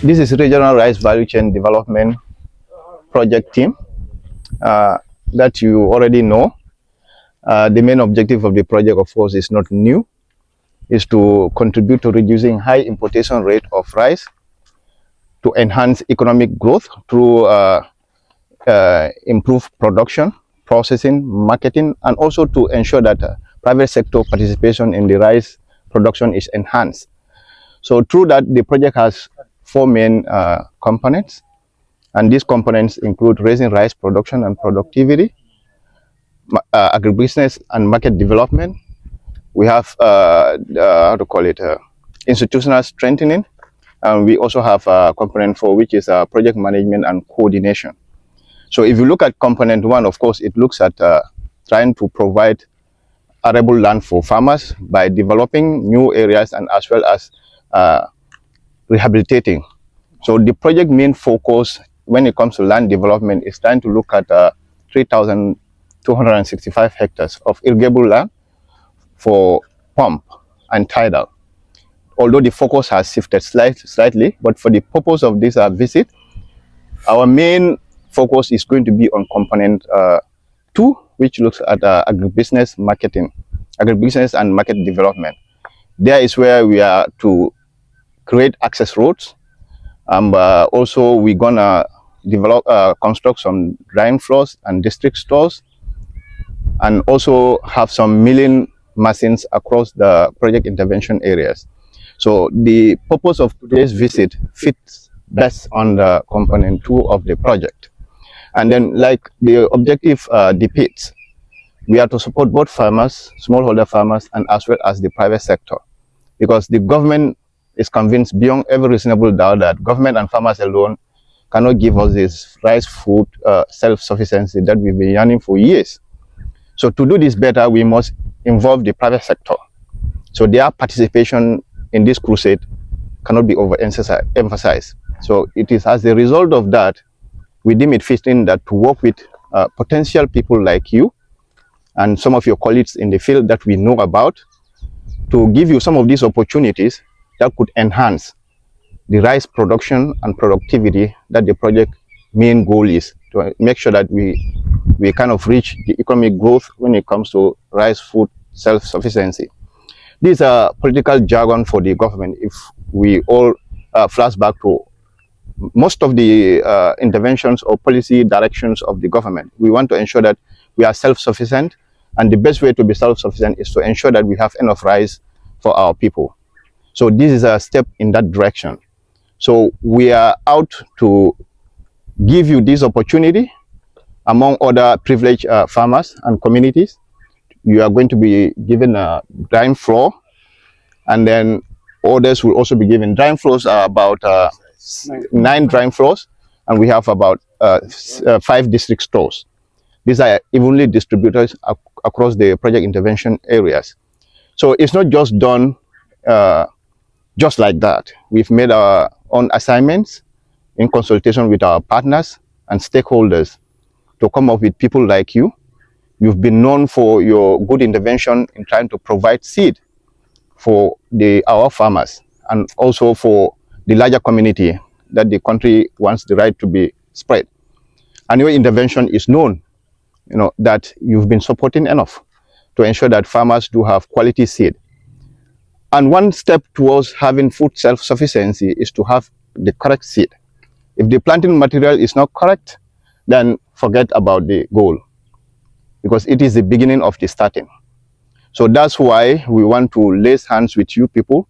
This is Regional Rice Value Chain Development Project Team that you already know. The main objective of the project, of course, is not new. Is to contribute to reducing high importation rate of rice, to enhance economic growth through improved production, processing, marketing, and also to ensure that private sector participation in the rice production is enhanced. So through that, the project has four main components, and these components include raising rice production and productivity, agribusiness and market development. We have institutional strengthening, and we also have a component 4, which is project management and coordination. So if you look at component 1, of course, it looks at trying to provide arable land for farmers by developing new areas and as well as rehabilitating. So the project main focus when it comes to land development is trying to look at 3,265 hectares of irrigable land for pump and tidal. Although the focus has shifted slightly, but for the purpose of this visit, our main focus is going to be on component 2, which looks at agribusiness and market development. There is where we are to create access roads. Also, we're gonna develop, construct some drying floors and district stores, and also have some milling machines across the project intervention areas. So the purpose of today's visit fits best on the component 2 of the project. And then, like the objective depicts, we are to support both farmers, smallholder farmers, and as well as the private sector, because the government is convinced beyond every reasonable doubt that government and farmers alone cannot give us this rice food self-sufficiency that we've been yearning for years. So to do this better, we must involve the private sector. So their participation in this crusade cannot be overemphasized. So it is as a result of that, we deem it fitting that to work with potential people like you and some of your colleagues in the field that we know about, to give you some of these opportunities that could enhance the rice production and productivity that the project main goal is, to make sure that we kind of reach the economic growth when it comes to rice food self-sufficiency. These are political jargon for the government. If we all flash back to most of the interventions or policy directions of the government, we want to ensure that we are self-sufficient, and the best way to be self-sufficient is to ensure that we have enough rice for our people. So this is a step in that direction. So we are out to give you this opportunity among other privileged farmers and communities. You are going to be given a drying floor, and then others will also be given drying floors. About 9 drying floors, and we have about 5 district stores. These are evenly distributed across the project intervention areas. So it's not just done just like that. We've made our own assignments in consultation with our partners and stakeholders to come up with people like you. You've been known for your good intervention in trying to provide seed for our farmers, and also for the larger community that the country wants the right to be spread. And your intervention is known, that you've been supporting enough to ensure that farmers do have quality seed. And one step towards having food self-sufficiency is to have the correct seed. If the planting material is not correct, then forget about the goal, because it is the beginning of the starting. So that's why we want to lay hands with you people,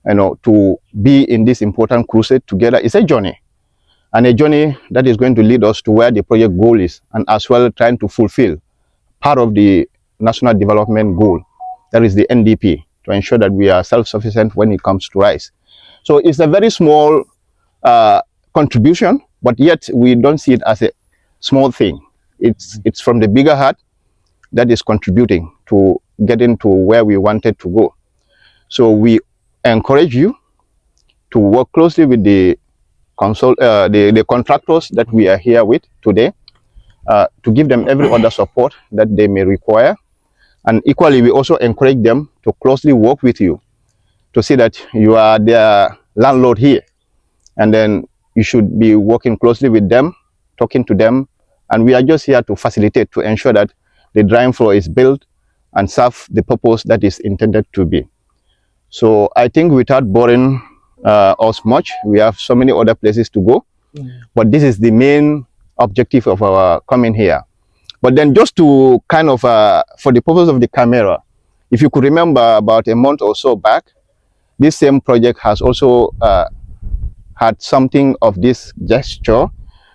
to be in this important crusade together. It's a journey, and a journey that is going to lead us to where the project goal is, and as well trying to fulfill part of the national development goal, that is the NDP, to ensure that we are self-sufficient when it comes to rice. So it's a very small contribution, but yet we don't see it as a small thing. It's from the bigger heart that is contributing to getting to where we wanted to go. So we encourage you to work closely with the contractors that we are here with today, to give them every other support that they may require. And equally, we also encourage them to closely work with you to see that you are their landlord here, and then you should be working closely with them, talking to them, and we are just here to facilitate, to ensure that the drying floor is built and serve the purpose that is intended to be. So I think without boring us much, we have so many other places to go, but this is the main objective of our coming here. But then just to kind of, for the purpose of the camera, if you could remember about a month or so back, this same project has also had something of this gesture,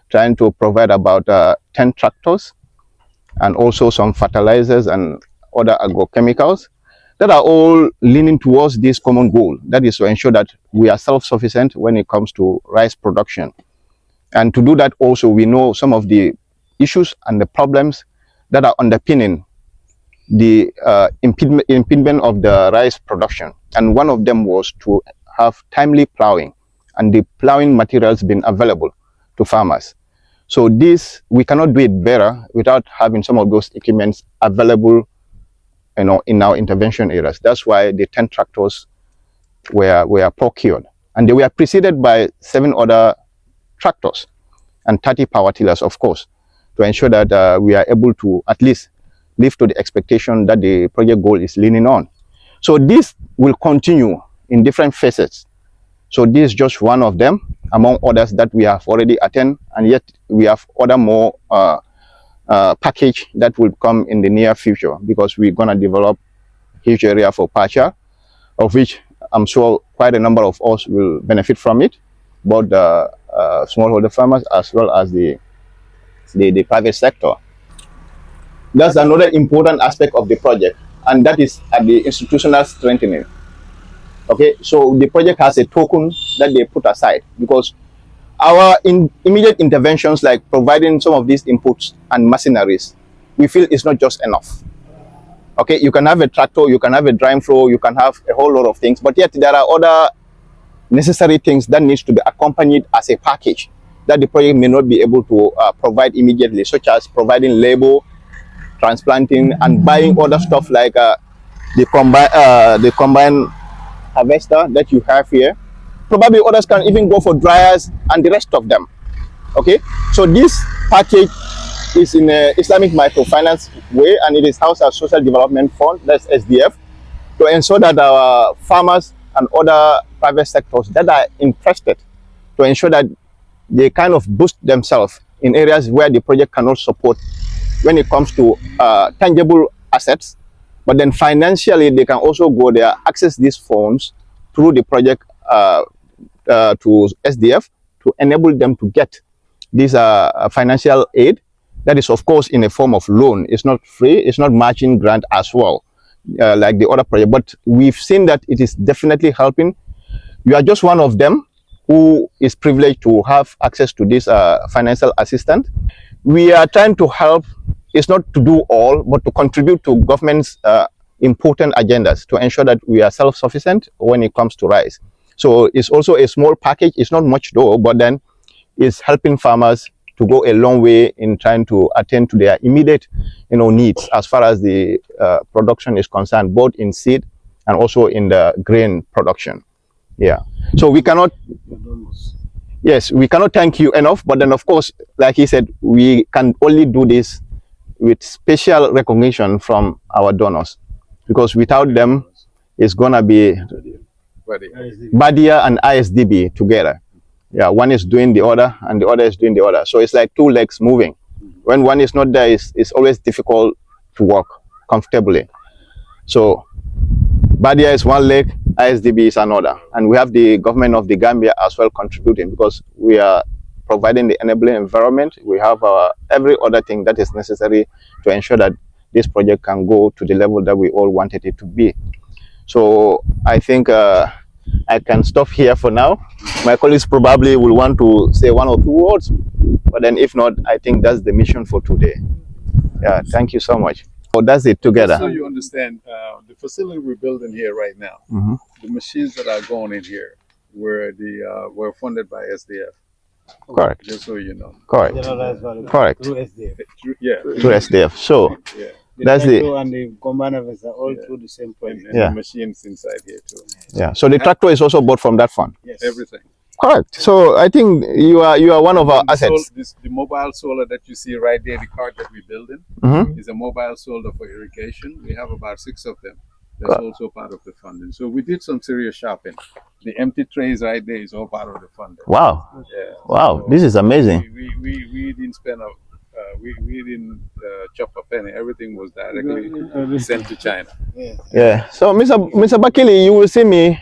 trying to provide about 10 tractors and also some fertilizers and other agrochemicals that are all leaning towards this common goal. That is to ensure that we are self-sufficient when it comes to rice production. And to do that also, we know some of the issues and the problems that are underpinning the impediment of the rice production. And one of them was to have timely plowing and the plowing materials being available to farmers. So this, we cannot do it better without having some of those equipments available, you know, in our intervention areas. That's why the 10 tractors were procured, and they were preceded by 7 other tractors and 30 power tillers, of course, to ensure that we are able to at least live to the expectation that the project goal is leaning on. So this will continue in different phases. So this is just one of them among others that we have already attained, and yet we have other more package that will come in the near future, because we're going to develop huge area for pasture, of which I'm sure quite a number of us will benefit from it, both the smallholder farmers as well as the private sector. That's another important aspect of the project, and that is at the institutional strengthening. Okay, so the project has a token that they put aside, because our immediate interventions, like providing some of these inputs and machineries, we feel it's not just enough. Okay, you can have a tractor, you can have a drying floor, you can have a whole lot of things, but yet there are other necessary things that needs to be accompanied as a package that the project may not be able to provide immediately, such as providing labor, transplanting, and buying other stuff like the combine harvester that you have here. Probably others can even go for dryers and the rest of them. Okay, so this package is in a Islamic microfinance way, and it is housed as Social Development Fund, that's SDF, to ensure that our farmers and other private sectors that are interested, to ensure that they kind of boost themselves in areas where the project cannot support when it comes to tangible assets, but then financially they can also go there, access these funds through the project to SDF, to enable them to get this financial aid. That is, of course, in a form of loan. It's not free, it's not matching grant as well, like the other project, but we've seen that it is definitely helping. You are just one of them who is privileged to have access to this financial assistance. We are trying to help. It's not to do all, but to contribute to government's important agendas to ensure that we are self-sufficient when it comes to rice. So it's also a small package. It's not much though, but then it's helping farmers to go a long way in trying to attend to their immediate, needs as far as the production is concerned, both in seed and also in the grain production. Yeah. So we cannot, yes, we cannot thank you enough. But then, of course, like he said, we can only do this with special recognition from our donors, because without them, it's gonna be Badia and ISDB together. Yeah, one is doing the other and the other is doing the other. So it's like two legs moving. When one is not there, it's always difficult to walk comfortably. So Badia is one leg, ISDB is another. And we have the government of the Gambia as well contributing, because we are providing the enabling environment. We have every other thing that is necessary to ensure that this project can go to the level that we all wanted it to be. So I think I can stop here for now. My colleagues probably will want to say one or two words, but then if not, I think that's the mission for today. Yeah, thank you so much. So that's it together. So you understand, the facility we're building here right now, the machines that are going in here were funded by SDF. Correct. Just so you know. Correct. Correct. Through SDF. Through SDF. So Yeah. that's it. And the combiners are all through the same project. And the machines inside here too. Yeah. So the tractor is also bought from that fund. Yes. Everything. Correct. So I think you are one of our And the assets. the mobile solar that you see right there, the cart that we're building, Mhm. is a mobile solar for irrigation. We have about 6 of them. That's also part of the funding. So we did some serious shopping. The empty trays right there is all part of the funding. Wow. Yeah. Wow. So This is amazing. we didn't spend we didn't chop a penny. Everything was directly sent to China. Yeah. So Mr. Bakili, you will see me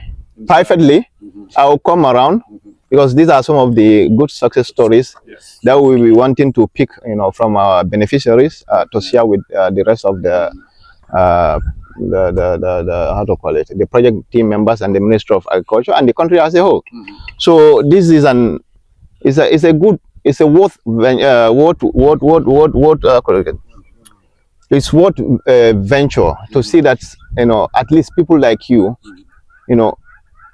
privately. I'll come around because these are some of the good success stories Yes. that we will be wanting to pick, from our beneficiaries to share with the rest of uh, the how to call it, the project team members and the Ministry of Agriculture and the country as a whole. So this is it's a worth it's worth venture to see that at least people like you know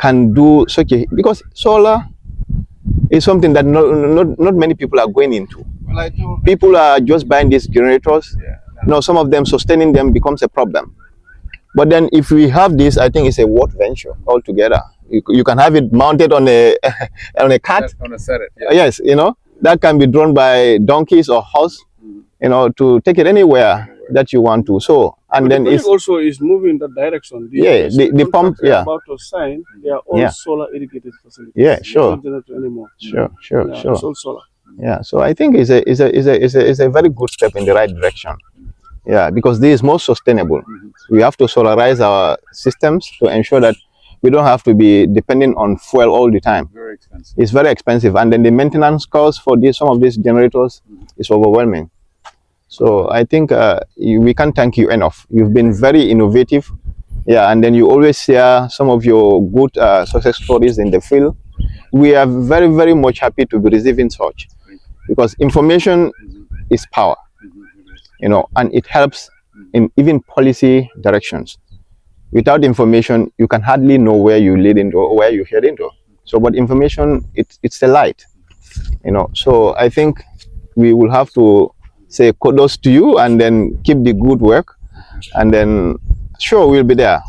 can do such a, because solar is something that not many people are going into. Well, I told People are just buying these generators. yeah. Some of them sustaining them becomes a problem. But then if we have this, I think it's a worth venture altogether. You can have it mounted on a on a cart. On a set it. Yeah. Yes, that can be drawn by donkeys or horse, to take it anywhere that you want to. So, and But then the it's project also is moving in that direction. Yeah, the pump, contracts they're yeah. about to sign, they are all Yeah. solar irrigated facilities. Yeah, sure. Not generator anymore. sure, Yeah, sure. it's all solar. Yeah, so I think it's a very good step in the right direction. Yeah, because this is more sustainable. We have to solarize our systems to ensure that we don't have to be dependent on fuel all the time. Very expensive. It's very expensive, and then the maintenance cost for some of these generators is overwhelming. So I think we can't thank you enough. You've been very innovative. Yeah, and then you always share some of your good success stories in the field. We are very, very much happy to be receiving such, because information is power, and it helps in even policy directions. Without information, you can hardly know where you lead into or where you head into. So, but information, it's the light, So I think we will have to say kudos to you and then keep the good work, and then sure, we'll be there.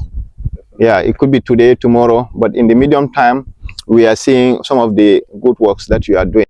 Yeah, it could be today, tomorrow, but in the medium time, we are seeing some of the good works that you are doing.